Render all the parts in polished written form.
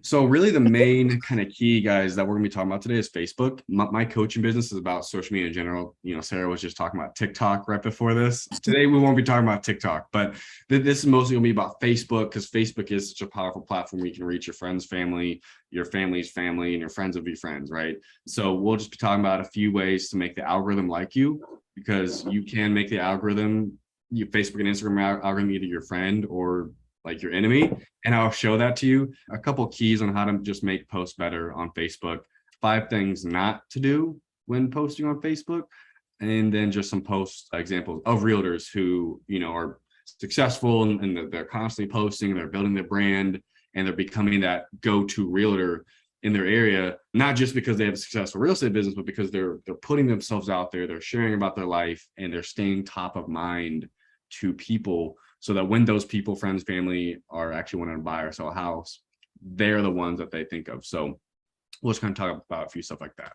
So really the main kind of key, guys, that we're gonna be talking about today is Facebook. My coaching business is about social media in general. Sarah was just talking about TikTok right before this. Today we won't be talking about TikTok, but this is mostly gonna be about Facebook because Facebook is such a powerful platform where you can reach your friends, family, your family's family, and your friends of your friends, right? So we'll just be talking about a few ways to make the algorithm like you, because you can make the algorithm, Facebook and Instagram algorithm, either your friend or like your enemy, and I'll show that to you. A couple keys on how to just make posts better on Facebook, 5 things not to do when posting on Facebook, and then just some post examples of realtors who, are successful and they're constantly posting, they're building their brand, and they're becoming that go-to realtor in their area, not just because they have a successful real estate business, but because they're putting themselves out there, they're sharing about their life, and they're staying top of mind to people, so that when those people, friends, family, are actually wanting to buy or sell a house, they're the ones that they think of. So we'll just kind of talk about a few stuff like that.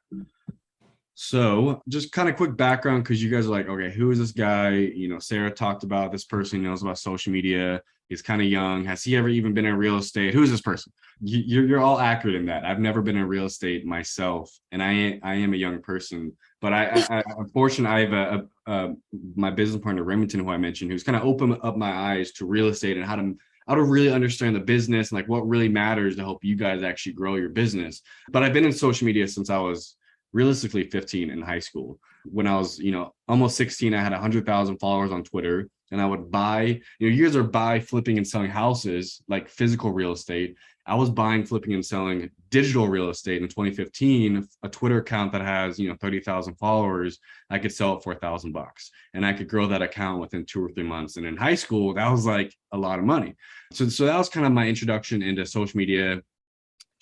So just kind of quick background, because you guys are like, okay, who is this guy? Sarah talked about this person, knows about social media. He's kind of young. Has he ever even been in real estate? Who is this person? You're all accurate in that. I've never been in real estate myself, and I am a young person. But I unfortunately, I have my business partner Remington, who I mentioned, who's kind of opened up my eyes to real estate and how to really understand the business and like what really matters to help you guys actually grow your business. But I've been in social media since I was realistically 15 in high school. When I was, almost 16, I had 100,000 followers on Twitter, and I would buy, you guys are buy, flipping, and selling houses, like physical real estate. I was buying, flipping, and selling digital real estate in 2015. A Twitter account that has, 30,000 followers, I could sell it for $1,000, and I could grow that account within 2 or 3 months. And in high school, that was like a lot of money. So that was kind of my introduction into social media.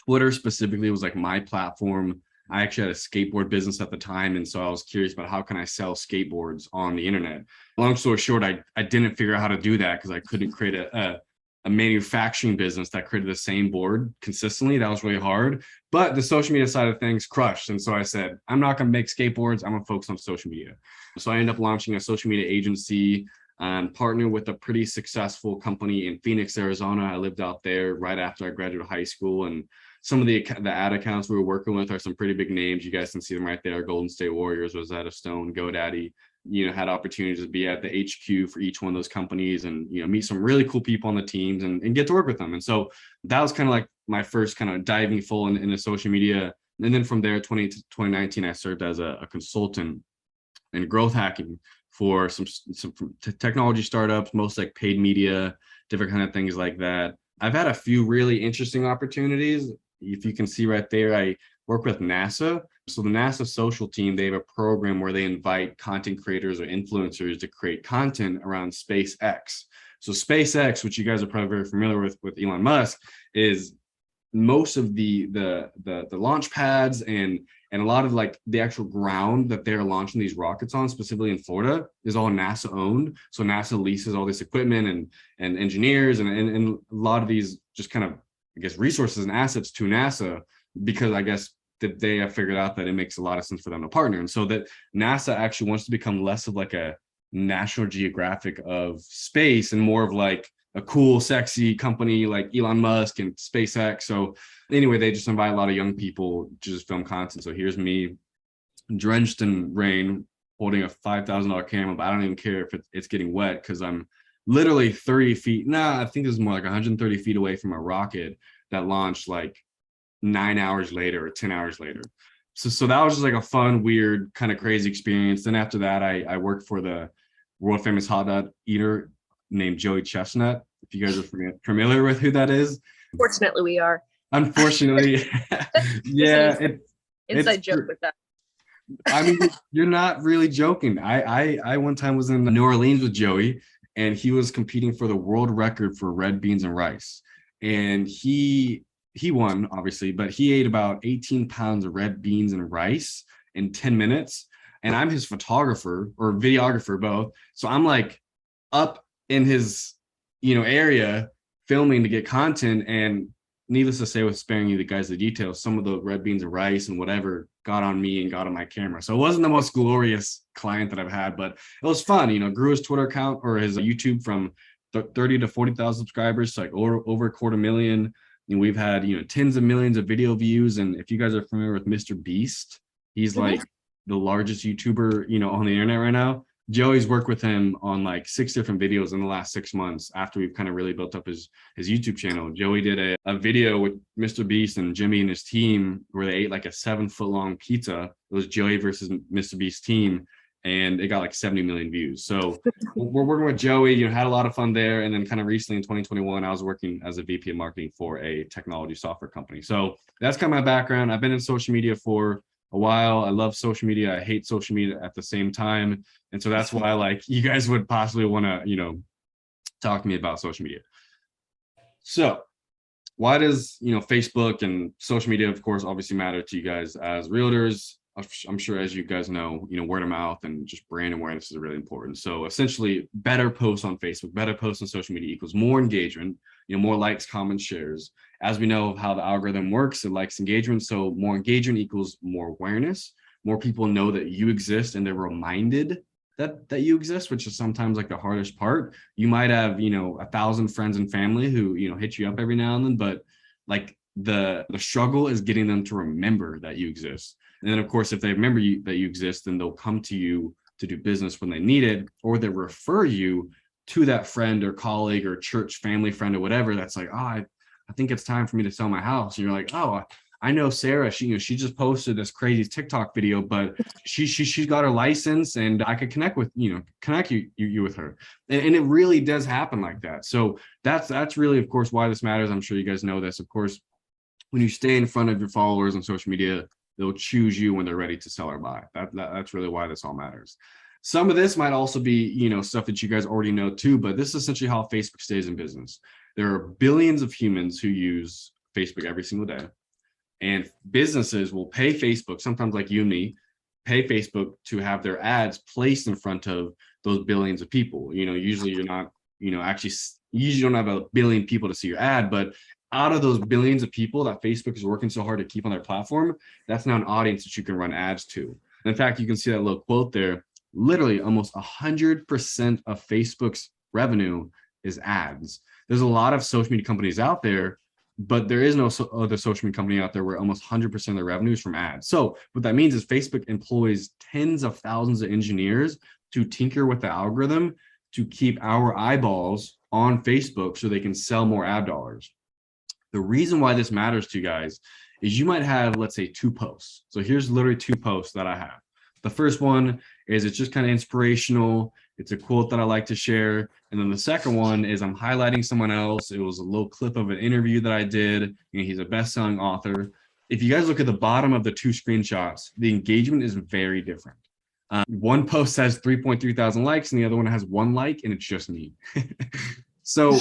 Twitter specifically was like my platform. I actually had a skateboard business at the time, and so I was curious about how can I sell skateboards on the internet. Long story short, I didn't figure out how to do that because I couldn't create a manufacturing business that created the same board consistently. That was really hard. But the social media side of things crushed. And so I said, I'm not going to make skateboards. I'm going to focus on social media. So I ended up launching a social media agency and partnered with a pretty successful company in Phoenix, Arizona. I lived out there right after I graduated high school, and some of the ad accounts we were working with are some pretty big names. You guys can see them right there. Golden State Warriors, Rosetta Stone, GoDaddy. Had opportunities to be at the HQ for each one of those companies, and meet some really cool people on the teams and get to work with them. And so that was kind of like my first kind of diving full into social media. And then from there, 2019, I served as a consultant in growth hacking for some technology startups, most like paid media, different kind of things like that. I've had a few really interesting opportunities. If you can see right there, I work with NASA. So the NASA social team, they have a program where they invite content creators or influencers to create content around SpaceX. So SpaceX, which you guys are probably very familiar with Elon Musk, is most of the launch pads and a lot of like the actual ground that they're launching these rockets on, specifically in Florida, is all NASA owned. So NASA leases all this equipment and engineers and a lot of these just kind of, I guess, resources and assets to NASA, because I guess that they have figured out that it makes a lot of sense for them to partner. And so that NASA actually wants to become less of like a National Geographic of space and more of like a cool, sexy company like Elon Musk and SpaceX. So anyway, they just invite a lot of young people to just film content. So here's me drenched in rain, holding a $5,000 camera, but I don't even care if it's getting wet because I'm literally 30 feet. I think this is more like 130 feet away from a rocket that launched like 9 hours later or 10 hours later. So that was just like a fun, weird, kind of crazy experience. Then after that, I worked for the world famous hot dog eater named Joey Chestnut. If you guys are familiar with who that is. Fortunately, we are. Unfortunately. Yeah. Inside joke with that. I mean, you're not really joking. I one time was in New Orleans with Joey, and he was competing for the world record for red beans and rice. And he won, obviously, but he ate about 18 pounds of red beans and rice in 10 minutes. And I'm his photographer or videographer, both. So I'm like up in his, area filming to get content. And needless to say, with sparing you the details, some of the red beans and rice and whatever got on me and got on my camera. So it wasn't the most glorious client that I've had, but it was fun. Grew his Twitter account or his YouTube from 30 to 40,000 subscribers to like over 250,000. we've had, tens of millions of video views. And if you guys are familiar with Mr. Beast, he's like the largest YouTuber, on the internet right now. Joey's worked with him on like 6 different videos in the last 6 months after we've kind of really built up his YouTube channel. Joey did a video with Mr. Beast and Jimmy and his team where they ate like a 7-foot long pizza. It was Joey versus Mr. Beast's team, and it got like 70 million views. So we're working with Joey, had a lot of fun there. And then kind of recently in 2021, I was working as a VP of marketing for a technology software company. So that's kind of my background. I've been in social media for a while. I love social media. I hate social media at the same time. And so that's why like you guys would possibly want to, talk to me about social media. So why does, Facebook and social media, of course, obviously matter to you guys as realtors? I'm sure, as you guys know, word of mouth and just brand awareness is really important. So essentially, better posts on Facebook, better posts on social media equals more engagement, more likes, comments, shares. As we know how the algorithm works, it likes engagement. So more engagement equals more awareness. More people know that you exist and they're reminded that you exist, which is sometimes like the hardest part. You might have, 1,000 friends and family who, hit you up every now and then, but like the struggle is getting them to remember that you exist. And then, of course, if they remember that you exist, then they'll come to you to do business when they need it, or they refer you to that friend or colleague or church family friend or whatever. That's like, I think it's time for me to sell my house. And you're like, oh, I know Sarah. She just posted this crazy TikTok video, but she's got her license, and I could connect you with her. And it really does happen like that. So that's really, of course, why this matters. I'm sure you guys know this. Of course, when you stay in front of your followers on social media, they'll choose you when they're ready to sell or buy. That's really why this all matters. Some of this might also be, stuff that you guys already know too, but this is essentially how Facebook stays in business. There are billions of humans who use Facebook every single day, and businesses will pay Facebook, sometimes like you and me, pay Facebook to have their ads placed in front of those billions of people. Usually you're not, usually don't have a billion people to see your ad, but out of those billions of people that Facebook is working so hard to keep on their platform, that's now an audience that you can run ads to. And in fact, you can see that little quote there. Literally almost 100% of Facebook's revenue is ads. There's a lot of social media companies out there, but there is no other social media company out there where almost 100% of their revenue is from ads. So what that means is Facebook employs tens of thousands of engineers to tinker with the algorithm to keep our eyeballs on Facebook so they can sell more ad dollars. The reason why this matters to you guys is you might have, let's say, 2 posts. So here's literally 2 posts that I have. The first one is it's just kind of inspirational. It's a quote that I like to share. And then the second one is I'm highlighting someone else. It was a little clip of an interview that I did. He's a best-selling author. If you guys look at the bottom of the 2 screenshots, the engagement is very different. One post has 3.3 thousand likes and the other one has 1 like, and it's just me. So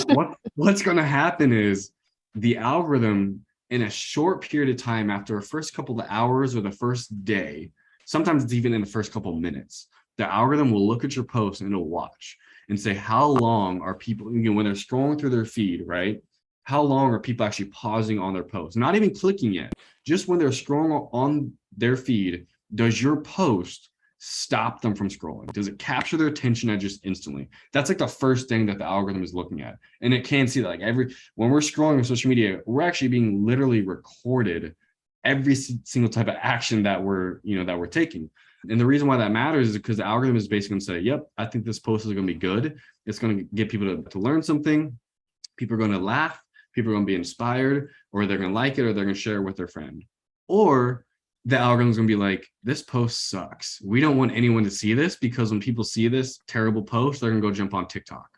what's going to happen is the algorithm, in a short period of time, after the first couple of hours or the first day, sometimes it's even in the first couple of minutes, the algorithm will look at your post and it'll watch and say, how long are people, when they're scrolling through their feed, right? How long are people actually pausing on their post? Not even clicking yet. Just when they're scrolling on their feed, does your post stop them from scrolling? Does it capture their attention at just instantly? That's like the first thing that the algorithm is looking at. And it can see that like when we're scrolling on social media, we're actually being literally recorded every single type of action that we're taking. And the reason why that matters is because the algorithm is basically going to say, yep, I think this post is going to be good. It's going to get people to learn something. People are going to laugh. People are going to be inspired, or they're going to like it, or they're going to share it with their friend. Or the algorithm's going to be like, this post sucks. We don't want anyone to see this, because when people see this terrible post, they're going to go jump on TikTok.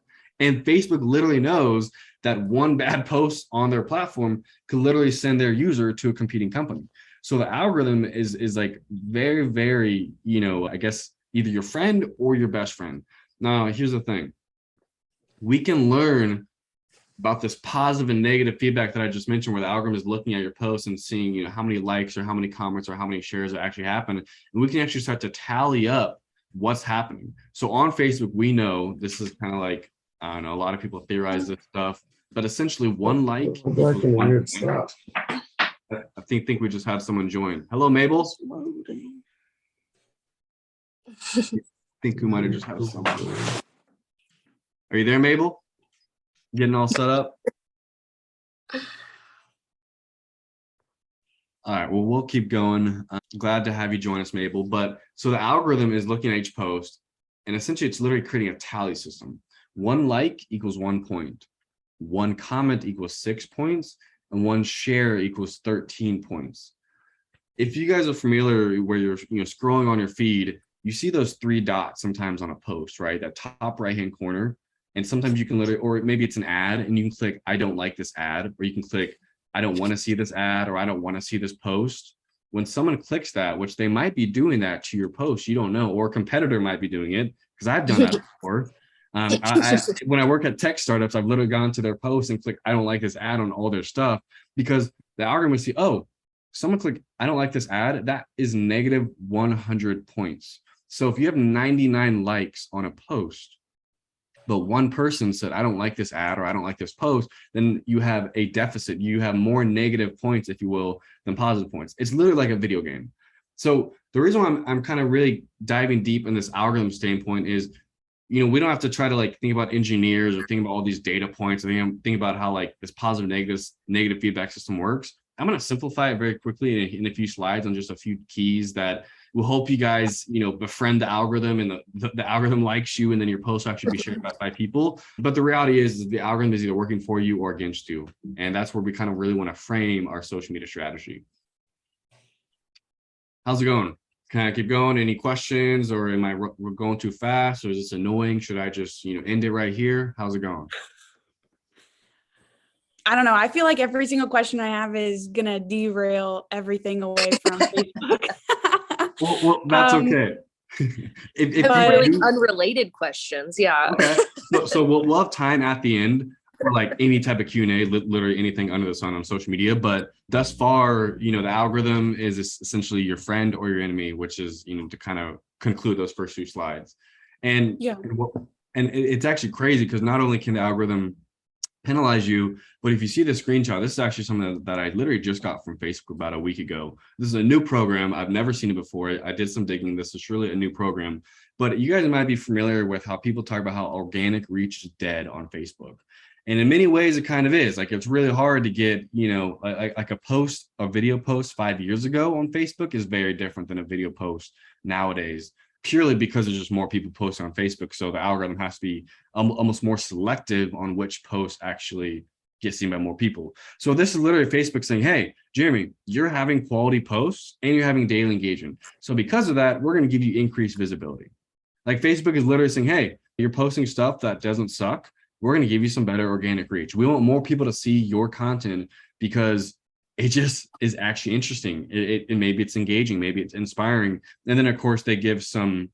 And Facebook literally knows that one bad post on their platform could literally send their user to a competing company. So the algorithm is like very, very, I guess either your friend or your best friend. Now, here's the thing. We can learn about this positive and negative feedback that I just mentioned, where the algorithm is looking at your posts and seeing, how many likes or how many comments or how many shares actually happen. And we can actually start to tally up what's happening. So on Facebook, we know this is kind of like, I don't know, a lot of people theorize this stuff, but essentially one like. I think we just had someone join. Hello, Mabel. I think we might have just had someone. Are you there, Mabel? Getting all set up? All right, well, we'll keep going. I'm glad to have you join us, Mabel. But so the algorithm is looking at each post, and essentially it's literally creating a tally system. 1 like equals 1 point, 1 comment equals 6 points, and 1 share equals 13 points. If you guys are familiar where you're scrolling on your feed, you see those 3 dots sometimes on a post, right? That top right-hand corner. And sometimes you can literally, or maybe it's an ad and you can click, I don't like this ad, or you can click, I don't want to see this ad, or I don't want to see this post. When someone clicks that, which they might be doing that to your post, you don't know, or a competitor might be doing it, because I've done that before. When I work at tech startups, I've literally gone to their posts and click, I don't like this ad on all their stuff, because the algorithm will see, oh, someone click, I don't like this ad, that is negative 100 points. So if you have 99 likes on a post, but one person said, I don't like this ad or I don't like this post, then you have a deficit. You have more negative points, if you will, than positive points. It's literally like a video game. So the reason why I'm kind of really diving deep in this algorithm standpoint is, we don't have to try to like think about engineers or think about all these data points. Think about how like this positive negative feedback system works. I'm going to simplify it very quickly in a few slides on just a few keys that will help you guys, befriend the algorithm, and the algorithm likes you, and then your posts actually be shared by people. But the reality is the algorithm is either working for you or against you. And that's where we kind of really want to frame our social media strategy. How's it going? Can I keep going? Any questions, or am I we're going too fast, or is this annoying? Should I just, end it right here? How's it going? I don't know. I feel like every single question I have is going to derail everything away from Facebook. Well, that's okay. if really unrelated questions, yeah. Okay. So we'll have time at the end for like any type of Q&A, literally anything under the sun on social media. But thus far, the algorithm is essentially your friend or your enemy, which is, to kind of conclude those first few slides. And yeah, and it's actually crazy because not only can the algorithm penalize you, but if you see the screenshot, this is actually something that I literally just got from Facebook about a week ago. This is a new program. I've never seen it before. I did some digging. This is really a new program, but you guys might be familiar with how people talk about how organic reach is dead on Facebook. And in many ways, it kind of is. Like, it's really hard to get, like a video post 5 years ago on Facebook is very different than a video post nowadays, purely because there's just more people posting on Facebook. So the algorithm has to be almost more selective on which posts actually get seen by more people. So this is literally Facebook saying, hey, Jeremy, you're having quality posts and you're having daily engagement. So because of that, we're going to give you increased visibility. Like, Facebook is literally saying, hey, you're posting stuff that doesn't suck. We're going to give you some better organic reach. We want more people to see your content because it just is actually interesting. And maybe it's engaging, maybe it's inspiring. And then of course they give some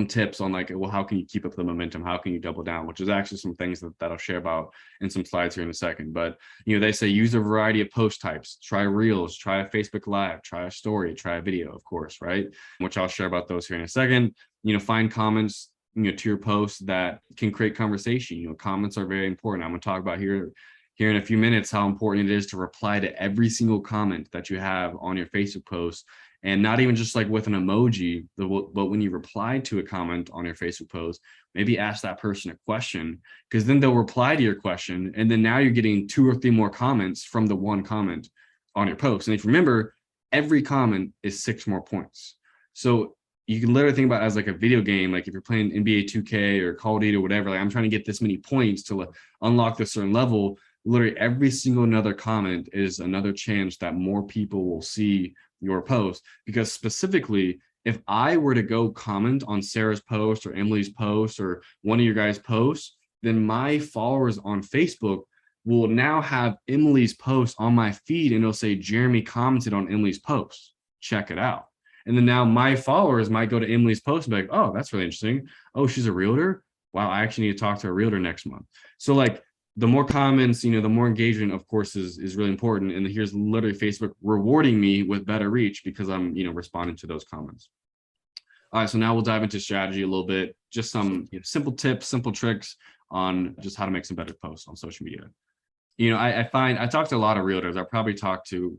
tips on like, well, how can you keep up the momentum? How can you double down? Which is actually some things that I'll share about in some slides here in a second. But, they say use a variety of post types, try Reels, try a Facebook Live, try a story, try a video, of course, right? Which I'll share about those here in a second. Find comments, to your posts that can create conversation. Comments are very important. I'm going to talk about here in a few minutes how important it is to reply to every single comment that you have on your Facebook post, and not even just like with an emoji, but when you reply to a comment on your Facebook post, maybe ask that person a question, because then they'll reply to your question, and then now you're getting 2 or 3 more comments from the one comment on your post. And if you remember, every comment is 6 more points. So you can literally think about it as like a video game. Like if you're playing NBA 2K or Call of Duty or whatever, like I'm trying to get this many points to unlock this certain level. Literally every single another comment is another chance that more people will see your post. Because specifically, if I were to go comment on Sarah's post or Emily's post or one of your guys' posts, then my followers on Facebook will now have Emily's post on my feed, and it'll say Jeremy commented on Emily's post. Check it out. And then now my followers might go to Emily's post and be like, oh, that's really interesting. Oh, she's a realtor. Wow, I actually need to talk to a realtor next month. So like the more comments, the more engagement, of course, is really important. And here's literally Facebook rewarding me with better reach because I'm, responding to those comments. All right, so now we'll dive into strategy a little bit, just some simple tips, simple tricks on just how to make some better posts on social media. I find I talk to a lot of realtors. I probably talk to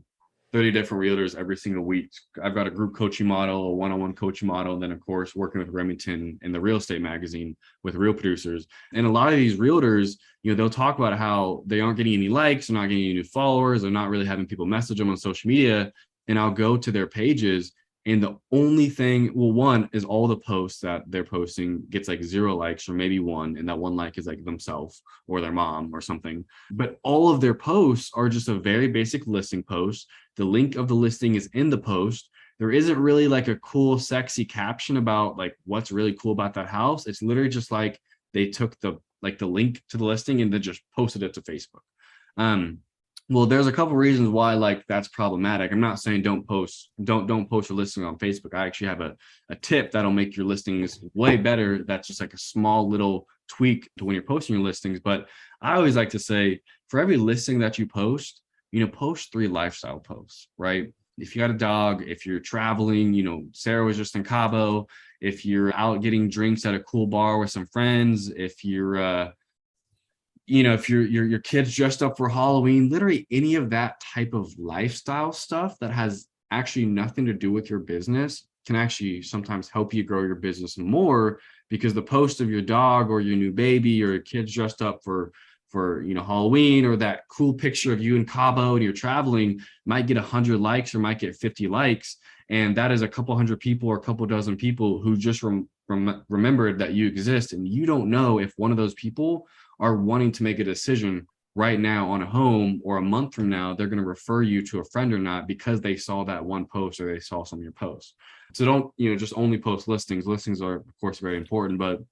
30 different realtors every single week. I've got a group coaching model, a one-on-one coaching model, and then of course working with Remington in the real estate magazine with real producers. And a lot of these realtors, they'll talk about how they aren't getting any likes, they're not getting any new followers, they're not really having people message them on social media. And I'll go to their pages, and the only thing, well, one is all the posts that they're posting gets like 0 likes or maybe 1, and that 1 like is like themselves or their mom or something. But all of their posts are just a very basic listing post. The link of the listing is in the post. There isn't really like a cool, sexy caption about like what's really cool about that house. It's literally just like they took the link to the listing and then just posted it to Facebook. Well, there's a couple reasons why like that's problematic. I'm not saying don't post your listing on Facebook. I actually have a tip that'll make your listings way better. That's just like a small little tweak to when you're posting your listings. But I always like to say, for every listing that you post, post 3 lifestyle posts, right? If you got a dog, if you're traveling, Sarah was just in Cabo, if you're out getting drinks at a cool bar with some friends, if you're if your kid's dressed up for Halloween, literally any of that type of lifestyle stuff that has actually nothing to do with your business can actually sometimes help you grow your business more, because the post of your dog or your new baby or your kid's dressed up for Halloween, or that cool picture of you in Cabo and you're traveling might get 100 likes or might get 50 likes. And that is a couple hundred people or a couple dozen people who just remembered that you exist. And you don't know if one of those people are wanting to make a decision right now on a home, or a month from now, they're going to refer you to a friend or not because they saw that one post or they saw some of your posts. So don't, just only post listings. Listings are, of course, very important, but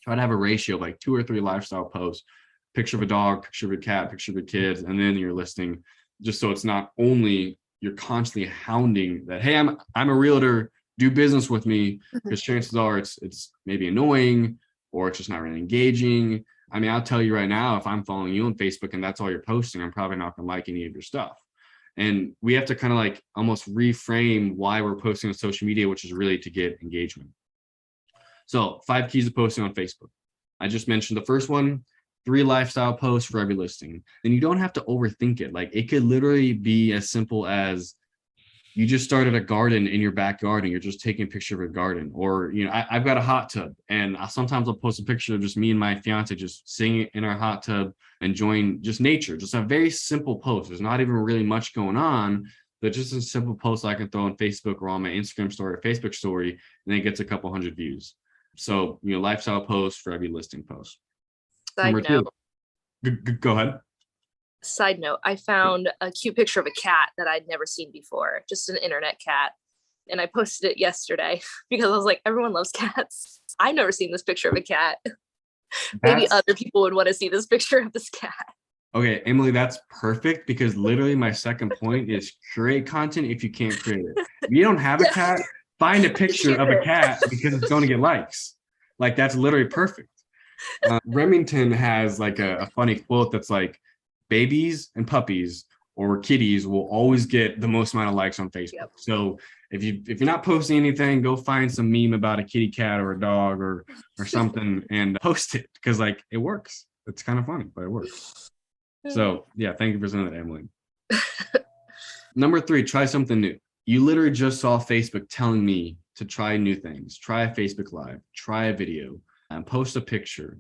try to have a ratio of like 2 or 3 lifestyle posts, picture of a dog, picture of a cat, picture of your kids, and then your listing, just so it's not only you're constantly hounding that, hey, I'm a realtor, do business with me, because chances are it's maybe annoying or it's just not really engaging. I mean, I'll tell you right now, if I'm following you on Facebook and that's all you're posting, I'm probably not going to like any of your stuff. And we have to kind of like almost reframe why we're posting on social media, which is really to get engagement. So 5 keys of posting on Facebook. I just mentioned the first one, 3 lifestyle posts for every listing. Then you don't have to overthink it. Like, it could literally be as simple as you just started a garden in your backyard and you're just taking a picture of a garden. Or, I've got a hot tub, and sometimes I'll post a picture of just me and my fiance just sitting in our hot tub, enjoying just nature. Just a very simple post. There's not even really much going on, but just a simple post I can throw on Facebook or on my Instagram story or Facebook story, and then it gets a couple hundred views. So, lifestyle posts for every listing post. Side note. Go ahead. Side note, I found a cute picture of a cat that I'd never seen before, just an internet cat. And I posted it yesterday because I was like, everyone loves cats. I've never seen this picture of a cat. Maybe other people would want to see this picture of this cat. Okay, Emily, that's perfect, because literally my second point is create content if you can't create it. If you don't have a cat, find a picture of a cat, because it's going to get likes. Like, that's literally perfect. Remington has like a funny quote that's like, babies and puppies or kitties will always get the most amount of likes on Facebook. Yep. So if you're not posting anything, go find some meme about a kitty cat or a dog or something and post it, because like it works. It's kind of funny, but it works. So yeah, thank you for saying that, Emily. Number 3, try something new. You literally just saw Facebook telling me to try new things. Try a Facebook Live, try a video, and post a picture.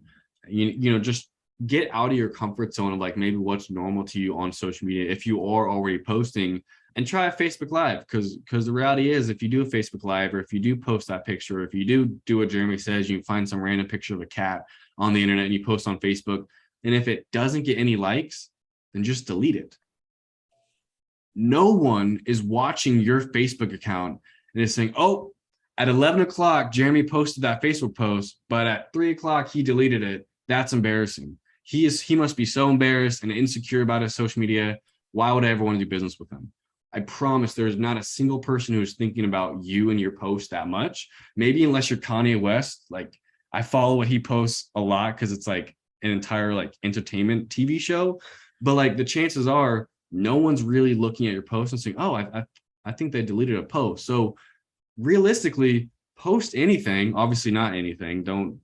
Just get out of your comfort zone of like maybe what's normal to you on social media if you are already posting, and try a Facebook Live, because the reality is, if you do a Facebook Live, or if you do post that picture, if you do what Jeremy says, you find some random picture of a cat on the internet and you post on Facebook, and if it doesn't get any likes, then just delete it. No one is watching your Facebook account and is saying, oh, at 11 o'clock, Jeremy posted that Facebook post, but at 3 o'clock, he deleted it. That's embarrassing. He must be so embarrassed and insecure about his social media. Why would I ever want to do business with him? I promise there's not a single person who's thinking about you and your post that much. Maybe unless you're Kanye West. Like, I follow what he posts a lot because it's like an entire like entertainment TV show. But like, the chances are no one's really looking at your post and saying, oh, I think they deleted a post. So realistically, post anything. Obviously not anything. Don't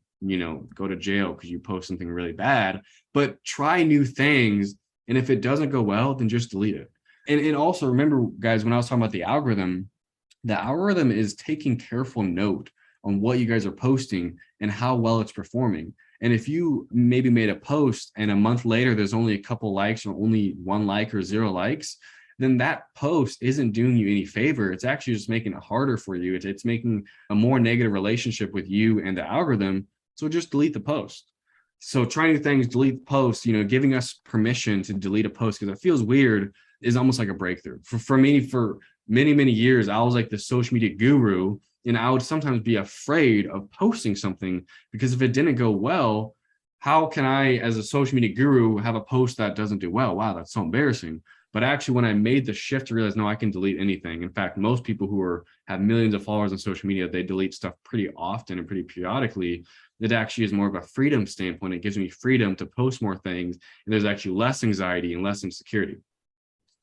go to jail because you post something really bad, but try new things. And if it doesn't go well, then just delete it. And also remember, guys, when I was talking about the algorithm is taking careful note on what you guys are posting and how well it's performing. And if you maybe made a post and a month later there's only a couple likes or only 1 like or 0 likes, then that post isn't doing you any favor. It's actually just making it harder for you. It's making a more negative relationship with you and the algorithm. So just delete the post. So trying new things, delete the post, giving us permission to delete a post because it feels weird is almost like a breakthrough. For me, for many, many years, I was like the social media guru, and I would sometimes be afraid of posting something because if it didn't go well, how can I, as a social media guru, have a post that doesn't do well? Wow, that's so embarrassing. But actually, when I made the shift to realize, no, I can delete anything. In fact, most people who have millions of followers on social media, they delete stuff pretty often and pretty periodically. It actually is more of a freedom standpoint. It gives me freedom to post more things, and there's actually less anxiety and less insecurity.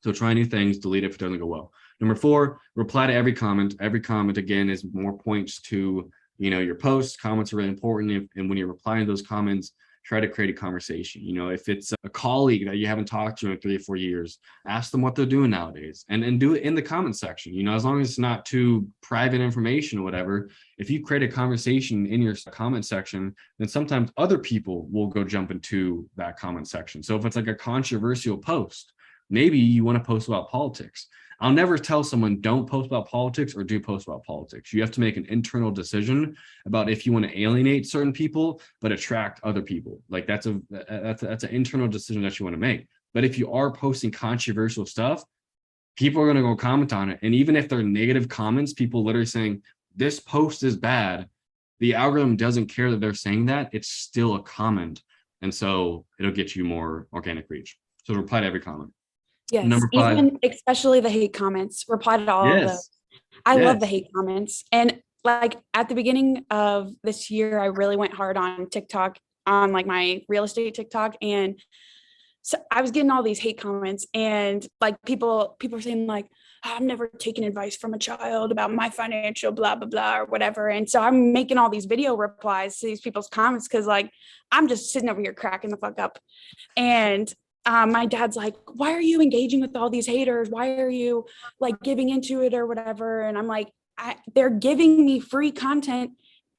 So try new things, delete it if it doesn't go well. Number 4, reply to every comment. Every comment, again, is more points to your posts. Comments are really important. And when you're replying to those comments, try to create a conversation. If it's a colleague that you haven't talked to in 3 or 4 years, ask them what they're doing nowadays and do it in the comment section. As long as it's not too private information or whatever, if you create a conversation in your comment section, then sometimes other people will go jump into that comment section. So if it's like a controversial post, maybe you want to post about politics. I'll never tell someone don't post about politics or do post about politics. You have to make an internal decision about if you want to alienate certain people, but attract other people. Like that's an internal decision that you want to make. But if you are posting controversial stuff, people are going to go comment on it. And even if they're negative comments, people literally saying this post is bad, the algorithm doesn't care that they're saying that. It's still a comment. And so it'll get you more organic reach. So reply to every comment. Yes, Number 5. even especially the hate comments, reply to all of those. I love the hate comments. And like at the beginning of this year, I really went hard on TikTok, on like my real estate TikTok. And so I was getting all these hate comments, and like people are saying like, I'm never taking advice from a child about my financial blah, blah, blah, or whatever. And so I'm making all these video replies to these people's comments because like, I'm just sitting over here cracking the fuck up. And my dad's like, why are you engaging with all these haters? Why are you like giving into it or whatever? And I'm like, they're giving me free content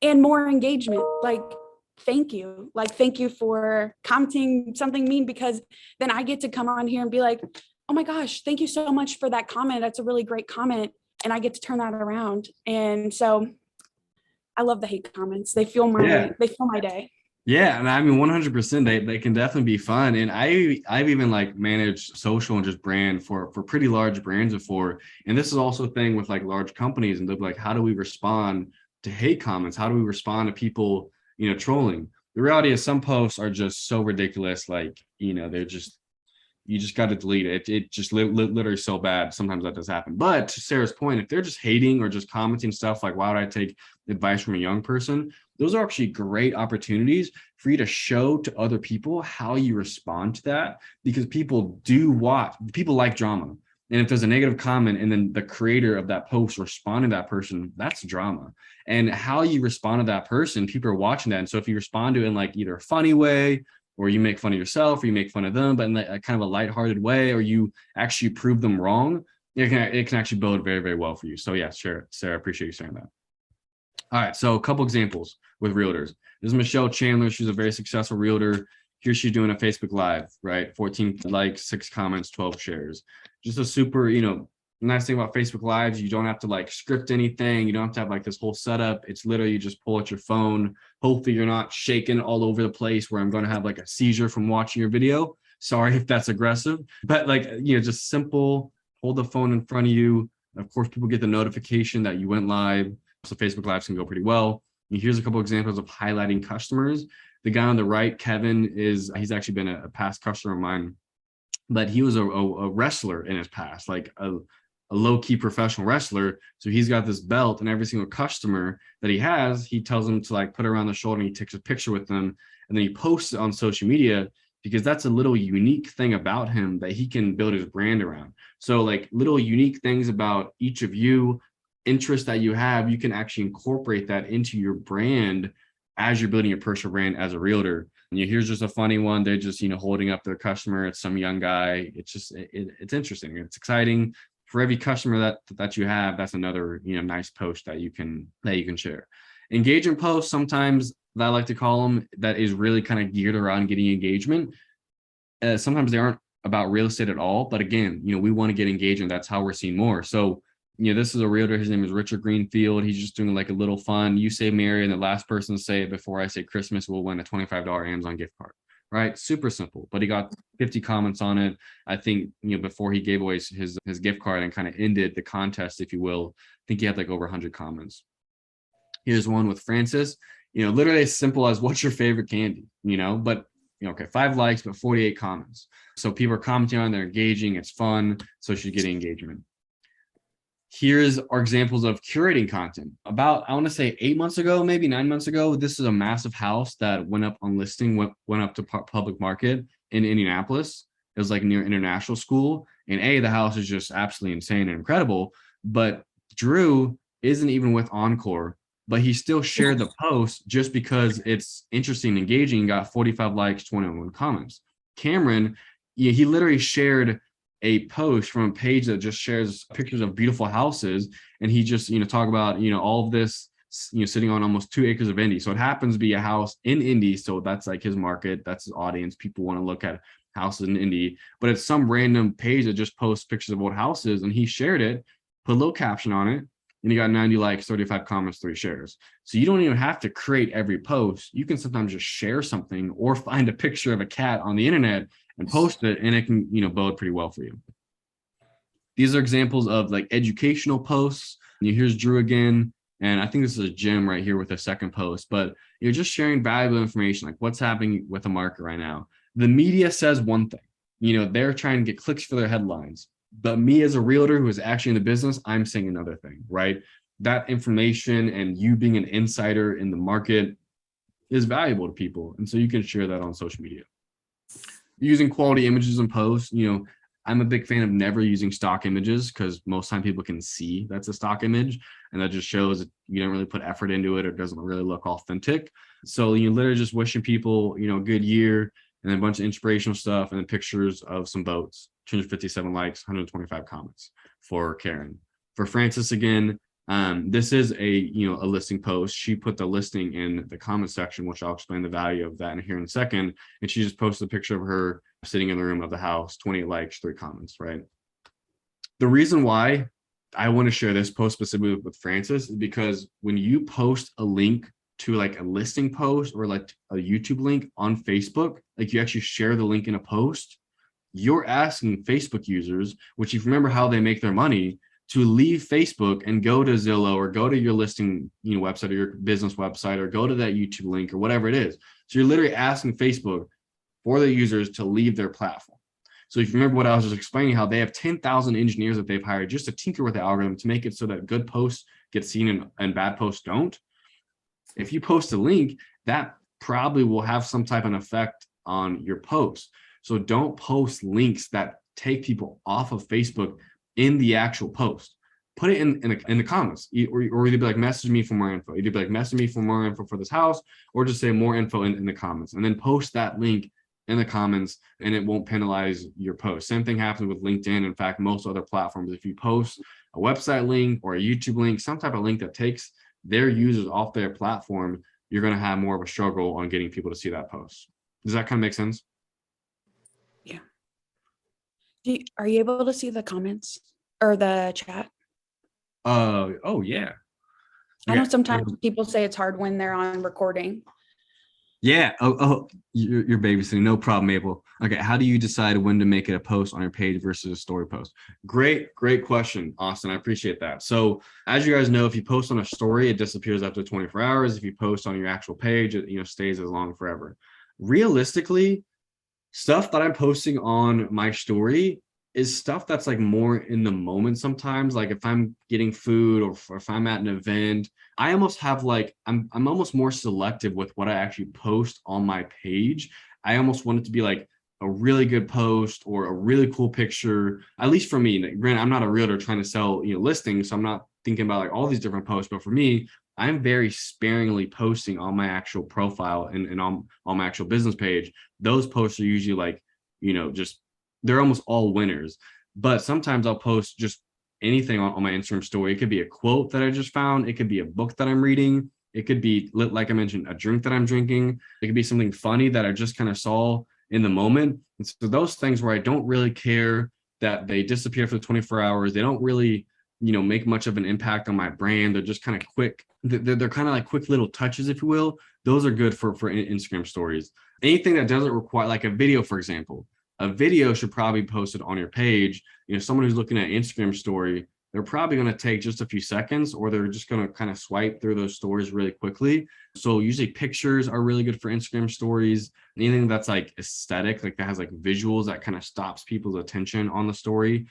and more engagement. Like, thank you. Like, thank you for commenting something mean, because then I get to come on here and be like, oh my gosh, thank you so much for that comment. That's a really great comment. And I get to turn that around. And so I love the hate comments. They fuel my day. Yeah, and I mean 100%. They can definitely be fun. And I've even like managed social and just brand for pretty large brands before. And this is also a thing with like large companies, and they're like, how do we respond to hate comments? How do we respond to people, trolling? The reality is some posts are just so ridiculous, like, they're just, you just got to delete it. It just literally so bad. Sometimes that does happen. But to Sarah's point, if they're just hating or just commenting stuff like, why would I take advice from a young person? Those are actually great opportunities for you to show to other people how you respond to that, because people like drama. And if there's a negative comment and then the creator of that post responding to that person, that's drama. And how you respond to that person, people are watching that. And so if you respond to it in like either a funny way, or you make fun of yourself, or you make fun of them, but in a kind of a lighthearted way, or you actually prove them wrong, it can actually bode very, very well for you. So yeah, sure, Sarah, I appreciate you saying that. All right, so a couple examples with realtors. This is Michelle Chandler. She's a very successful realtor. Here she's doing a Facebook Live, right? 14 likes, 6 comments, 12 shares. Just a super, nice thing about Facebook Lives, you don't have to like script anything. You don't have to have like this whole setup. It's literally you just pull out your phone. Hopefully you're not shaking all over the place where I'm going to have like a seizure from watching your video. Sorry if that's aggressive, but like, just simple, hold the phone in front of you. Of course, people get the notification that you went live. So Facebook Lives can go pretty well. And here's a couple examples of highlighting customers. The guy on the right, Kevin, he's actually been a past customer of mine, but he was a wrestler in his past, like a low-key professional wrestler. So he's got this belt, and every single customer that he has, he tells them to like put it around the shoulder, and he takes a picture with them, and then he posts it on social media, because that's a little unique thing about him that he can build his brand around. So like little unique things about each of you, interests that you have, you can actually incorporate that into your brand as you're building your personal brand as a realtor. Here's just a funny one. They're just, holding up their customer. It's some young guy. It's just, it's interesting. It's exciting. For every customer that you have, that's another, nice post that you can share. Engagement posts, sometimes that I like to call them, that is really kind of geared around getting engagement. Sometimes they aren't about real estate at all, but again, we want to get engagement. That's how we're seeing more. So, this is a realtor. His name is Richard Greenfield. He's just doing like a little fun. You say Mary, and the last person to say it before I say Christmas will win a $25 Amazon gift card. Right? Super simple. But he got 50 comments on it. I think, before he gave away his gift card and kind of ended the contest, if you will, I think he had like over 100 comments. Here's one with Francis. Literally as simple as, what's your favorite candy? But okay, 5 likes, but 48 comments. So people are commenting on, they're engaging, it's fun. So she's getting engagement. Here's our examples of curating content. About, I want to say 8 months ago, maybe 9 months ago, this is a massive house that went up on listing, went up to public market in Indianapolis. It was like near International School. And the house is just absolutely insane and incredible. But Drew isn't even with Encore, but he still shared the post just because it's interesting, engaging, got 45 likes, 21 comments. Cameron, he literally shared a post from a page that just shares pictures of beautiful houses. And he just, talk about, all of this, sitting on almost 2 acres of Indy. So it happens to be a house in Indy. So that's like his market. That's his audience. People want to look at houses in Indy, but it's some random page that just posts pictures of old houses. And he shared it, put a little caption on it, and he got 90 likes, 35 comments, 3 shares. So you don't even have to create every post. You can sometimes just share something or find a picture of a cat on the internet and post it, and it can, bode pretty well for you. These are examples of like educational posts. Here's Drew again. And I think this is a gem right here with a second post, but you're just sharing valuable information, like what's happening with the market right now. The media says one thing, they're trying to get clicks for their headlines. But me as a realtor who is actually in the business, I'm saying another thing, right? That information and you being an insider in the market is valuable to people. And so you can share that on social media. Using quality images and posts, I'm a big fan of never using stock images because most time people can see that's a stock image. And that just shows that you don't really put effort into it or it doesn't really look authentic. So you literally just wishing people, a good year, and then a bunch of inspirational stuff and then pictures of some boats. 257 likes, 125 comments for Karen. For Francis again, this is a listing post. She put the listing in the comment section, which I'll explain the value of that in here in a second. And she just posted a picture of her sitting in the room of the house, 28 likes, 3 comments, right? The reason why I want to share this post specifically with Francis is because when you post a link to like a listing post or like a YouTube link on Facebook, like you actually share the link in a post, you're asking Facebook users, which if you remember how they make their money, to leave Facebook and go to Zillow or go to your listing website or your business website or go to that YouTube link or whatever it is. So you're literally asking Facebook for the users to leave their platform. So if you remember what I was just explaining, how they have 10,000 engineers that they've hired just to tinker with the algorithm to make it so that good posts get seen and bad posts don't. If you post a link, that probably will have some type of effect on your post. So don't post links that take people off of Facebook in the actual post. Put it in the comments, or either be like, message me for more info. Either be like, message me for more info for this house, or just say more info in the comments, and then post that link in the comments, and it won't penalize your post. Same thing happens with LinkedIn. In fact, most other platforms, if you post a website link or a YouTube link, some type of link that takes their users off their platform, you're going to have more of a struggle on getting people to see that post. Does that kind of make sense? Yeah. Are you able to see the comments or the chat? Oh yeah. I know sometimes people say it's hard when they're on recording. Yeah. Oh, you're babysitting. No problem, Mabel. Okay. How do you decide when to make it a post on your page versus a story post? Great question, Austin. I appreciate that. So as you guys know, if you post on a story, it disappears after 24 hours. If you post on your actual page, it stays as long forever. Realistically, stuff that I'm posting on my story is stuff that's like more in the moment sometimes. Like if I'm getting food or if I'm at an event, I almost have like, I'm almost more selective with what I actually post on my page. I almost want it to be like a really good post or a really cool picture, at least for me. Granted, I'm not a realtor trying to sell, listings, so I'm not thinking about like all these different posts, but for me, I'm very sparingly posting on my actual profile and on my actual business page. Those posts are usually like, just they're almost all winners. But sometimes I'll post just anything on my Instagram story. It could be a quote that I just found. It could be a book that I'm reading. It could be, like I mentioned, a drink that I'm drinking. It could be something funny that I just kind of saw in the moment. And so those things where I don't really care that they disappear for 24 hours, they don't really, make much of an impact on my brand. They're just kind of quick. They're kind of like quick little touches, if you will. Those are good for Instagram stories. Anything that doesn't require, like a video, for example, a video should probably be posted on your page. Someone who's looking at Instagram story, they're probably going to take just a few seconds, or they're just going to kind of swipe through those stories really quickly. So usually pictures are really good for Instagram stories. Anything that's like aesthetic, like that has like visuals that kind of stops people's attention on the story.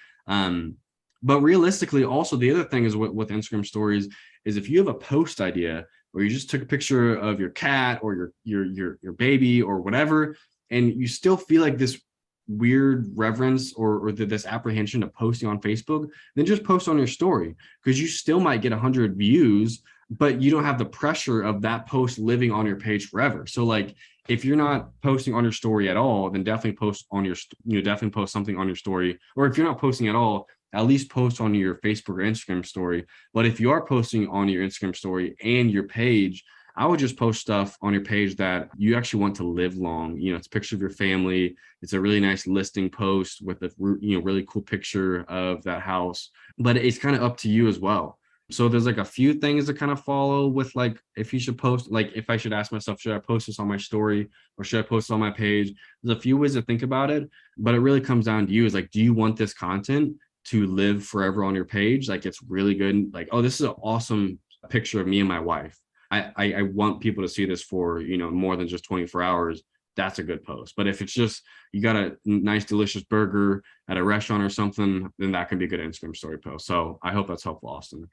But realistically, also the other thing is with Instagram stories is if you have a post idea or you just took a picture of your cat or your baby or whatever, and you still feel like this weird reverence or this apprehension of posting on Facebook, then just post on your story, because you still might get 100 views, but you don't have the pressure of that post living on your page forever. So like if you're not posting on your story at all, then definitely post on your, definitely post something on your story. Or if you're not posting at all, at least post on your Facebook or Instagram story. But if you are posting on your Instagram story and your page, I would just post stuff on your page that you actually want to live long. It's a picture of your family. It's a really nice listing post with a really cool picture of that house. But it's kind of up to you as well. So there's like a few things to kind of follow with like if you should post, like if I should ask myself, should I post this on my story or should I post it on my page? There's a few ways to think about it, but it really comes down to you. Is like, do you want this content to live forever on your page? Like it's really good. Like, oh, this is an awesome picture of me and my wife. I want people to see this for, more than just 24 hours. That's a good post. But if it's just, you got a nice, delicious burger at a restaurant or something, then that can be a good Instagram story post. So I hope that's helpful, Austin.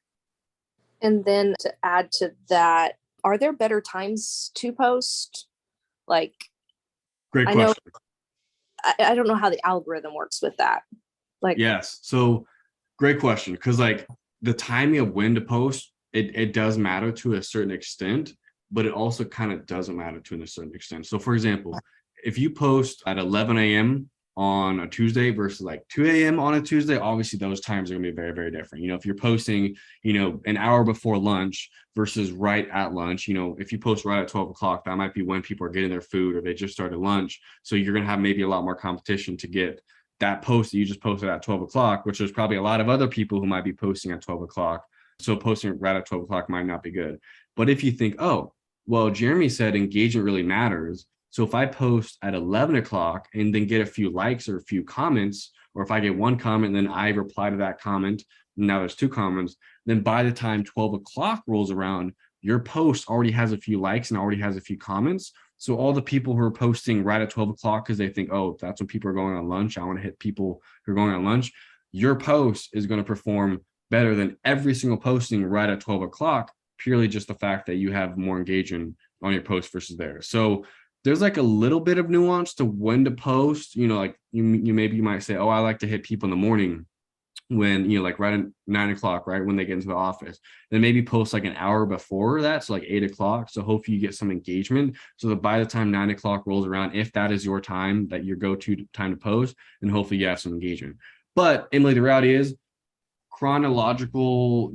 And then to add to that, are there better times to post? Like, Great question. I don't know how the algorithm works with that. Like, yes. So great question. Because like the timing of when to post, it does matter to a certain extent, but it also kind of doesn't matter to a certain extent. So for example, if you post at 11 a.m. on a Tuesday versus like 2 a.m. on a Tuesday, obviously those times are going to be very, very different. If you're posting, an hour before lunch versus right at lunch, if you post right at 12 o'clock, that might be when people are getting their food or they just started lunch. So you're going to have maybe a lot more competition to get that post that you just posted at 12 o'clock, which there's probably a lot of other people who might be posting at 12 o'clock. So posting right at 12 o'clock might not be good. But if you think, oh, well, Jeremy said engagement really matters. So if I post at 11 o'clock and then get a few likes or a few comments, or if I get one comment, and then I reply to that comment, and now there's two comments, then by the time 12 o'clock rolls around, your post already has a few likes and already has a few comments. So all the people who are posting right at 12 o'clock because they think, oh, that's when people are going on lunch, I want to hit people who are going on lunch, your post is going to perform better than every single posting right at 12 o'clock, purely just the fact that you have more engagement on your post versus theirs. So there's like a little bit of nuance to when to post. Like you maybe you might say, oh, I like to hit people in the morning when, like right at 9 o'clock, right when they get into the office. Then maybe post like an hour before that, so like 8 o'clock. So hopefully you get some engagement, so that by the time 9 o'clock rolls around, if that is your time, that your go-to time to post, then hopefully you have some engagement. But Emily, the reality is, chronological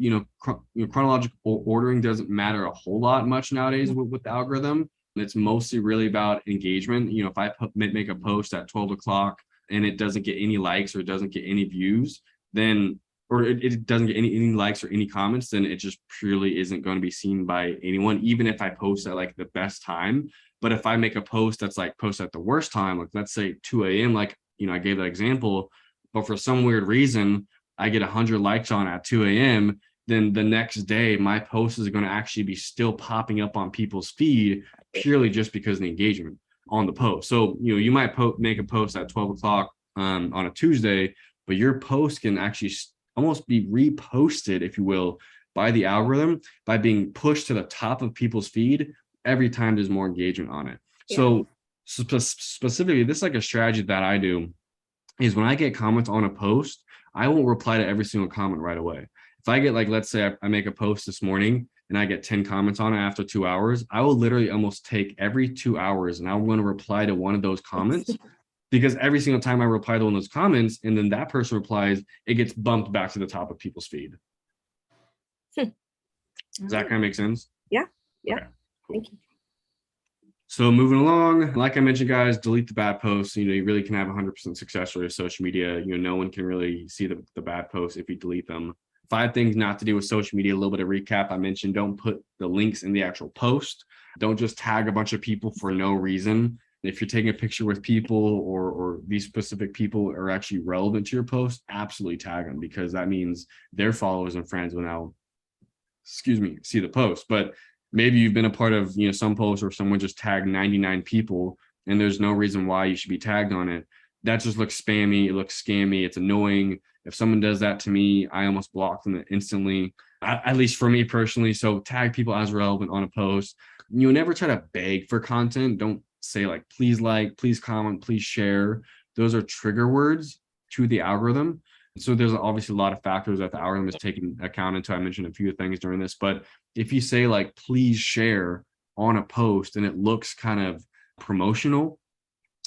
ordering doesn't matter a whole lot much nowadays with the algorithm. It's mostly really about engagement. If I make a post at 12 o'clock and it doesn't get any likes or it doesn't get any views, then, or it doesn't get any likes or any comments, then it just purely isn't going to be seen by anyone, even if I post at like the best time. But if I make a post that's like post at the worst time, like let's say 2 a.m., like, I gave that example, but for some weird reason, I get 100 likes on at 2 a.m., then the next day my post is going to actually be still popping up on people's feed purely just because of the engagement on the post. So, you might make a post at 12 o'clock on a Tuesday, but your post can actually almost be reposted, if you will, by the algorithm by being pushed to the top of people's feed every time there's more engagement on it. Yeah. So specifically, this is like a strategy that I do is when I get comments on a post, I won't reply to every single comment right away. If I get like, let's say I make a post this morning and I get 10 comments on it after 2 hours, I will literally almost take every 2 hours and I want to reply to one of those comments because every single time I reply to one of those comments and then that person replies, it gets bumped back to the top of people's feed. Does that kind of make sense? Yeah. Yeah. Okay, cool. Thank you. So moving along, like I mentioned, guys, delete the bad posts. You really can have 100% success with social media. No one can really see the bad posts if you delete them. 5 things not to do with social media. A little bit of recap. I mentioned, don't put the links in the actual post. Don't just tag a bunch of people for no reason. If you're taking a picture with people or these specific people are actually relevant to your post, absolutely tag them, because that means their followers and friends will now, see the post. But maybe you've been a part of, some posts where someone just tagged 99 people and there's no reason why you should be tagged on it. That just looks spammy. It looks scammy. It's annoying. If someone does that to me, I almost block them instantly, at least for me personally. So tag people as relevant on a post. You never try to beg for content. Don't say like, please comment, please share. Those are trigger words to the algorithm. So there's obviously a lot of factors that the algorithm is taking account into. I mentioned a few things during this, but if you say like, please share on a post and it looks kind of promotional,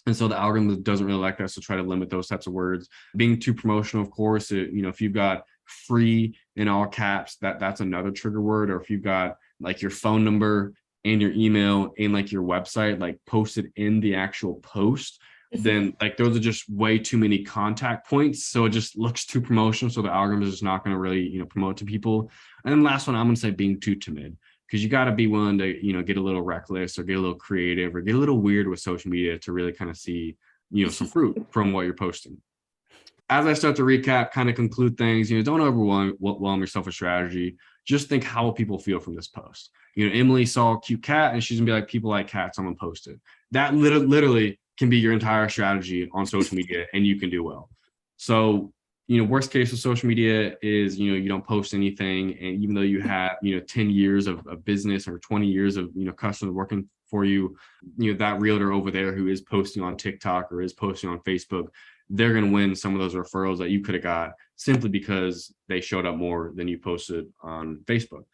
and so the algorithm doesn't really like that. So try to limit those types of words. Being too promotional, of course, if you've got free in all caps, that's another trigger word. Or if you've got like your phone number and your email and like your website, like posted in the actual post, then like those are just way too many contact points. So it just looks too promotional. So the algorithm is just not going to really, promote to people. And then last one, I'm going to say being too timid, because you got to be willing to, get a little reckless or get a little creative or get a little weird with social media to really kind of see, some fruit from what you're posting. As I start to recap, kind of conclude things, don't overwhelm yourself with strategy. Just think, how will people feel from this post? Emily saw a cute cat and she's gonna be like, people like cats, I'm gonna post it. That literally can be your entire strategy on social media and you can do well. So, worst case with social media is, you don't post anything. And even though you have, 10 years of business or 20 years of, customers working for you, that realtor over there who is posting on TikTok or is posting on Facebook, they're going to win some of those referrals that you could have got simply because they showed up more than you posted on Facebook.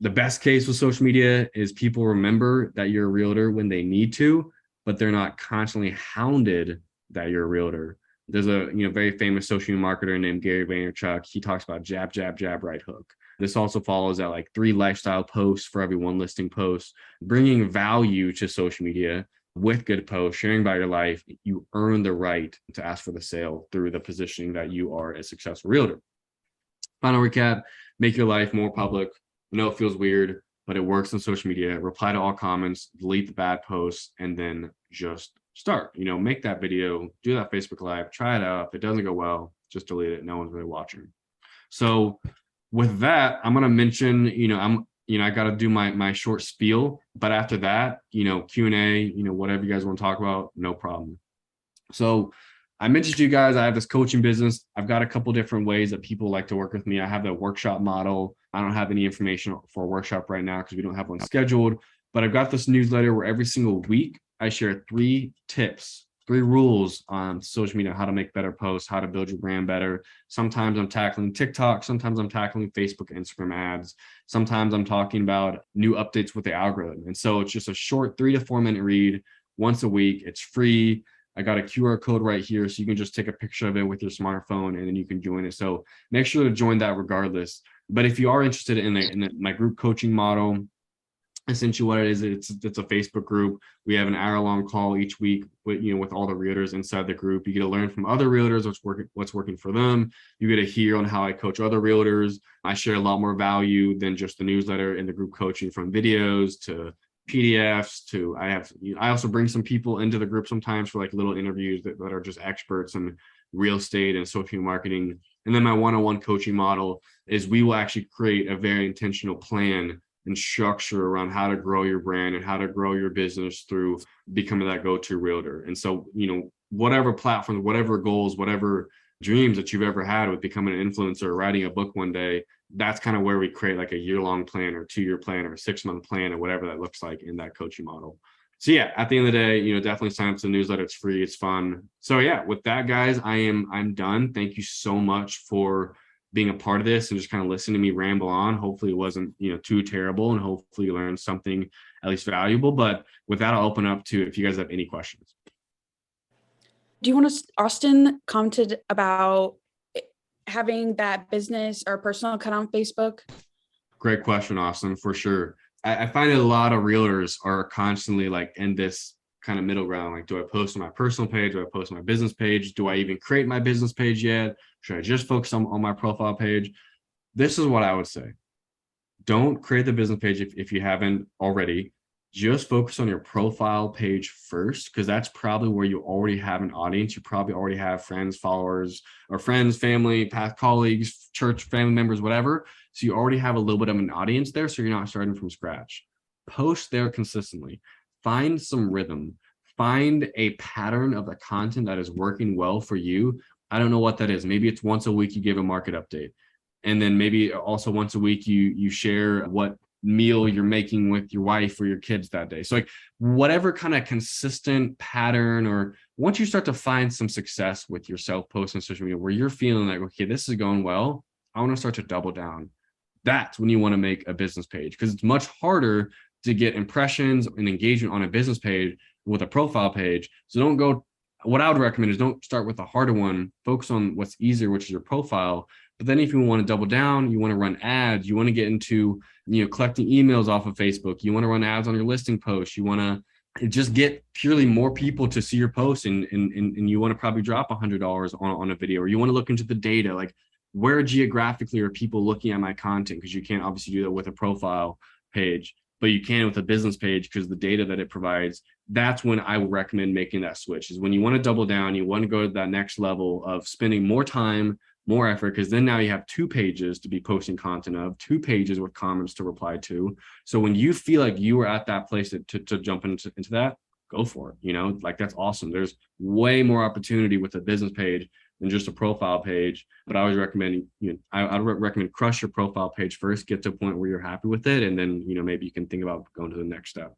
The best case with social media is people remember that you're a realtor when they need to, but they're not constantly hounded that you're a realtor. There's a very famous social media marketer named Gary Vaynerchuk. He talks about jab, jab, jab, right hook. This also follows at like 3 lifestyle posts for every 1 listing post, bringing value to social media with good posts, sharing about your life. You earn the right to ask for the sale through the positioning that you are a successful realtor. Final recap: make your life more public. It feels weird, but it works on social media. Reply to all comments, delete the bad posts, and then just start. Make that video, do that Facebook Live, try it out. If it doesn't go well, just delete it. No one's really watching. So with that, I'm gonna mention, I got to do my short spiel, but after that, Q&A, whatever you guys want to talk about, no problem. So I mentioned to you guys, I have this coaching business. I've got a couple different ways that people like to work with me. I have the workshop model. I don't have any information for a workshop right now because we don't have one scheduled, but I've got this newsletter where every single week I share 3 tips, 3 rules on social media, how to make better posts, how to build your brand better. Sometimes I'm tackling TikTok. Sometimes I'm tackling Facebook, Instagram ads. Sometimes I'm talking about new updates with the algorithm. And so it's just a short 3 to 4 minute read once a week. It's free. I got a QR code right here, so you can just take a picture of it with your smartphone and then you can join it. So make sure to join that regardless. But if you are interested in my group coaching model, essentially what it is, it's a Facebook group. We have an hour-long call each week with all the realtors inside the group. You get to learn from other realtors what's working for them. You get to hear on how I coach other realtors. I share a lot more value than just the newsletter and the group coaching, from videos to PDFs to I also bring some people into the group sometimes for like little interviews that are just experts in real estate and social marketing. And then my one-on-one coaching model is we will actually create a very intentional plan and structure around how to grow your brand and how to grow your business through becoming that go-to realtor. And so, whatever platform, whatever goals, whatever dreams that you've ever had with becoming an influencer or writing a book one day, that's kind of where we create like a year-long plan or 2-year plan or a 6-month plan or whatever that looks like in that coaching model. So yeah, at the end of the day, definitely sign up to the newsletter. It's free. It's fun. So yeah, with that, guys, I'm done. Thank you so much for being a part of this and just kind of listening to me ramble on. Hopefully it wasn't, too terrible, and hopefully you learned something at least valuable. But with that, I'll open up to if you guys have any questions. Do you want to, Austin commented about having that business or personal account on Facebook? Great question, Austin, for sure. I find that a lot of realtors are constantly like in this kind of middle ground. Like, do I post on my personal page? Do I post on my business page? Do I even create my business page yet? Should I just focus on my profile page? This is what I would say. Don't create the business page if you haven't already. Just focus on your profile page first, because that's probably where you already have an audience. You probably already have friends, followers, or friends, family, past colleagues, church, family members, whatever. So you already have a little bit of an audience there. So you're not starting from scratch. Post there consistently. Find some rhythm. Find a pattern of the content that is working well for you. I don't know what that is. Maybe it's once a week you give a market update. And then maybe also once a week you share what meal you're making with your wife or your kids that day. So like whatever kind of consistent pattern, or once you start to find some success with your self-post on social media where you're feeling like, okay, this is going well, I want to start to double down. That's when you want to make a business page, because it's much harder to get impressions and engagement on a business page with a profile page. So don't go, what I would recommend is don't start with the harder one, focus on what's easier, which is your profile. But then if you want to double down, you want to run ads, you want to get into, collecting emails off of Facebook, you want to run ads on your listing posts, you want to just get purely more people to see your post, and you want to probably drop $100 on a video, or you want to look into the data, like where geographically are people looking at my content, because you can't obviously do that with a profile page, but you can with a business page because the data that it provides. That's when I would recommend making that switch, is when you want to double down, you want to go to that next level of spending more time, more effort, because then now you have 2 pages to be posting content of, 2 pages with comments to reply to. So when you feel like you are at that place to jump into that, go for it. Like that's awesome. There's way more opportunity with a business page than just a profile page. But I always recommend, I would recommend crush your profile page first, get to a point where you're happy with it, and then maybe you can think about going to the next step.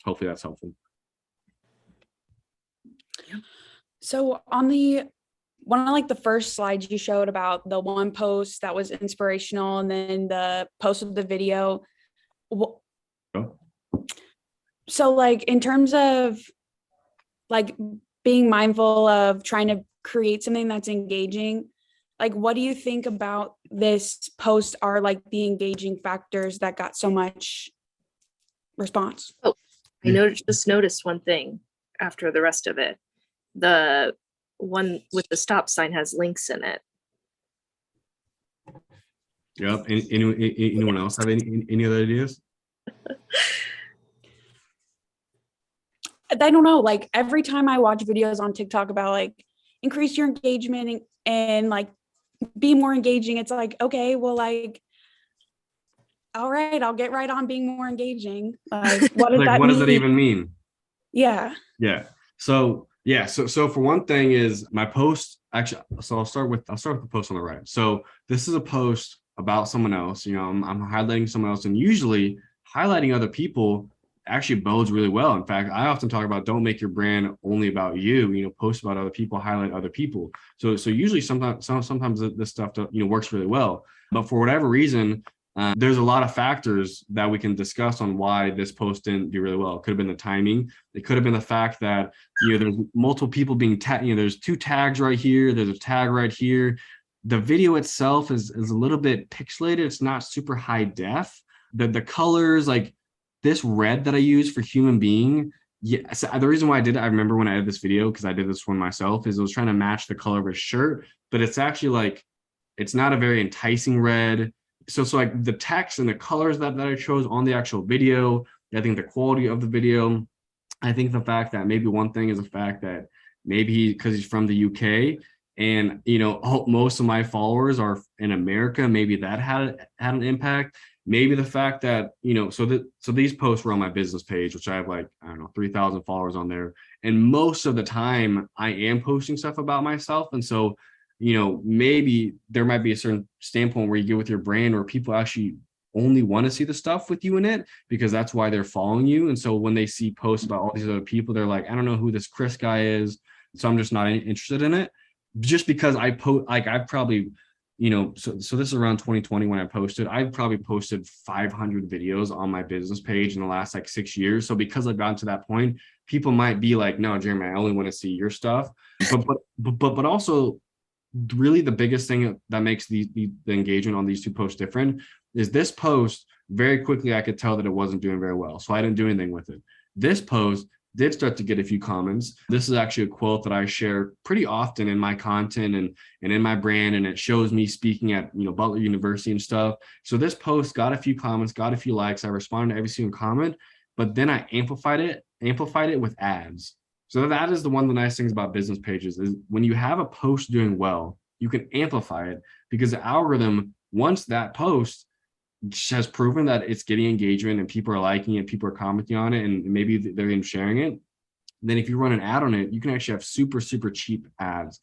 Hopefully that's helpful. So on one of like the first slides you showed about the one post that was inspirational, and then the post of the video. Oh. So like in terms of like being mindful of trying to create something that's engaging, like what do you think about this post are like the engaging factors that got so much response? Oh, I just noticed one thing after the rest of it. The one with the stop sign has links in it. Yep. Anyone else have any other ideas? I don't know. Like every time I watch videos on TikTok about like increase your engagement and like be more engaging, it's like, okay, well, like, all right, I'll get right on being more engaging. Like, what does like, that what mean? does that even mean? Yeah. Yeah. So for one thing is my post, actually, so I'll start with the post on the right. So this is a post about someone else. I'm highlighting someone else, and usually highlighting other people actually bodes really well. In fact, I often talk about don't make your brand only about you. Post about other people, highlight other people. So usually sometimes this stuff works really well. But for whatever reason, there's a lot of factors that we can discuss on why this post didn't do really well. It could have been the timing. It could have been the fact that there's multiple people being tagged. There's 2 tags right here. There's a tag right here. The video itself is a little bit pixelated. It's not super high def. The colors, like this red that I use for human being. Yeah, so the reason why I did it, I remember when I did this video, because I did this one myself, is I was trying to match the color of his shirt, but it's actually like, it's not a very enticing red. So like the text and the colors that I chose on the actual video, I think the quality of the video, I think the fact that maybe one thing is the fact that maybe because he's from the UK, and most of my followers are in America, maybe that had an impact. Maybe the fact that so these posts were on my business page, which I have like, I don't know, 3,000 followers on there, and most of the time I am posting stuff about myself. And so maybe there might be a certain standpoint where you get with your brand where people actually only want to see the stuff with you in it, because that's why they're following you. And so when they see posts about all these other people, they're like, I don't know who this Chris guy is, so I'm just not interested in it. Just because I post, like, I've probably so this is around 2020 when I posted. I've probably posted 500 videos on my business page in the last like 6 years. So because I've gotten to that point, people might be like, no, Jeremy, I only want to see your stuff. But also really the biggest thing that makes the engagement on these two posts different is this post, very quickly I could tell that it wasn't doing very well. So I didn't do anything with it. This post did start to get a few comments. This is actually a quote that I share pretty often in my content and in my brand, and it shows me speaking at Butler University and stuff. So this post got a few comments, got a few likes. I responded to every single comment, but then I amplified it with ads. So that is one of the nice things about business pages is when you have a post doing well, you can amplify it because the algorithm, once that post has proven that it's getting engagement and people are liking it, people are commenting on it, and maybe they're even sharing it, then if you run an ad on it, you can actually have super, super cheap ads.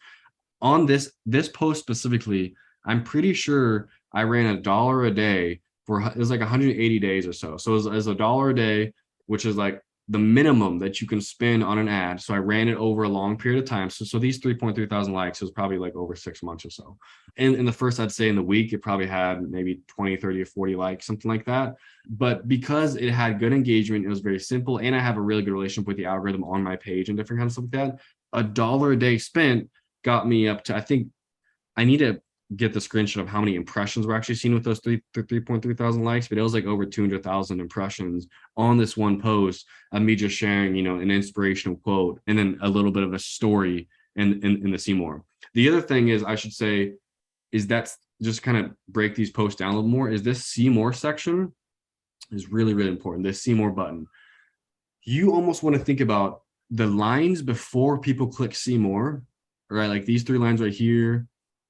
On this post specifically, I'm pretty sure I ran $1 a day it was like 180 days or so. So it was $1 a day, which is like the minimum that you can spend on an ad. So I ran it over a long period of time. So these 3.3 thousand likes was probably like over 6 months or so. And in the first, I'd say in the week, it probably had maybe 20, 30 or 40 likes, something like that. But because it had good engagement, it was very simple. And I have a really good relationship with the algorithm on my page and different kinds of stuff like that. $1 a day spent got me up to, I think I need to get the screenshot of how many impressions were actually seen with those 3.3 thousand likes, but it was like over 200,000 impressions on this one post of me just sharing, an inspirational quote and then a little bit of a story in the see more. The other thing is I should say is that's just kind of break these posts down a little more is this see more section is really, really important. This see more button. You almost want to think about the lines before people click see more, right? Like these 3 lines right here,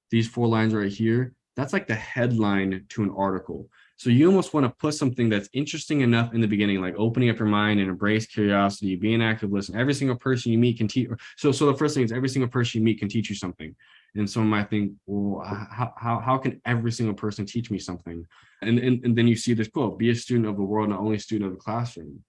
these 4 lines right here, that's like the headline to an article. So you almost want to put something that's interesting enough in the beginning, like opening up your mind and embrace curiosity, be an active listener. Every single person you meet can teach. So the first thing is every single person you meet can teach you something. And someone might think, well, how can every single person teach me something? And then you see this quote, be a student of the world, not only a student of the classroom.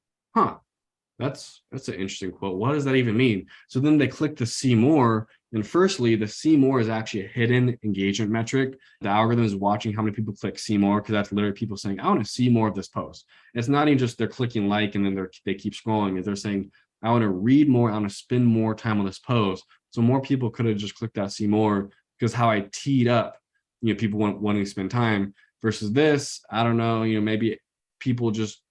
That's an interesting quote. What does that even mean? So then they click to see more. And firstly, the see more is actually a hidden engagement metric. The algorithm is watching how many people click see more, because that's literally people saying, I want to see more of this post. It's not even just they're clicking like and then they keep scrolling. They're saying, I want to read more, I want to spend more time on this post. So more people could have just clicked that see more, because how I teed up, people wanting to spend time versus this, I don't know, maybe people just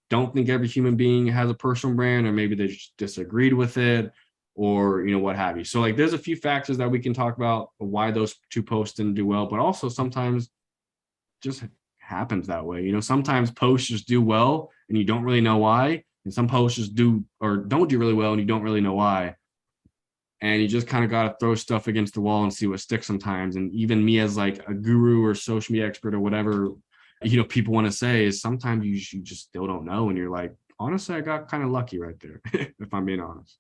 don't think every human being has a personal brand, or maybe they just disagreed with it, or what have you. So like there's a few factors that we can talk about why those 2 posts didn't do well, but also sometimes just happens that way. Sometimes posts just do well and you don't really know why, and some posts just do or don't do really well and you don't really know why. And you just kind of got to throw stuff against the wall and see what sticks sometimes. And even me as like a guru or social media expert or whatever, people want to say is sometimes you just still don't know. And you're like, honestly, I got kind of lucky right there, if I'm being honest.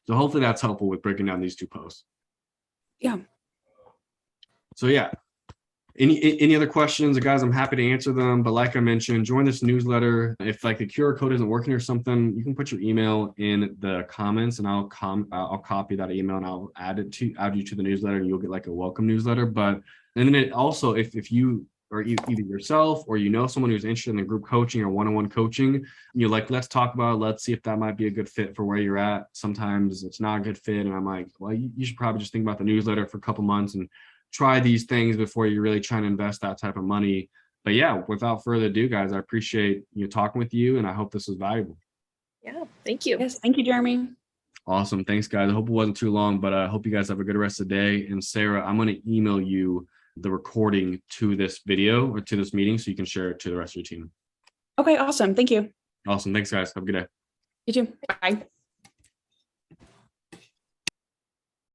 So hopefully that's helpful with breaking down these 2 posts. Yeah. So yeah, any other questions, guys? I'm happy to answer them. But like I mentioned, join this newsletter. If like the QR code isn't working or something, you can put your email in the comments, and I'll copy that email and I'll add you to the newsletter, and you'll get like a welcome newsletter. But and then it also, if you or either yourself or someone who's interested in the group coaching or one-on-one coaching, like, let's talk about it. Let's see if that might be a good fit for where you're at. Sometimes it's not a good fit, and I'm like, well, you should probably just think about the newsletter for a couple months and try these things before you're really trying to invest that type of money. But yeah, without further ado, guys, I appreciate talking with you, and I hope this was valuable. Yeah, thank you. Yes, thank you, Jeremy. Awesome. Thanks, guys. I hope it wasn't too long, but I hope you guys have a good rest of the day. And Sarah, I'm going to email you the recording to this video or to this meeting so you can share it to the rest of your team. Okay, awesome. Thank you. Awesome. Thanks, guys. Have a good day. You too. Bye.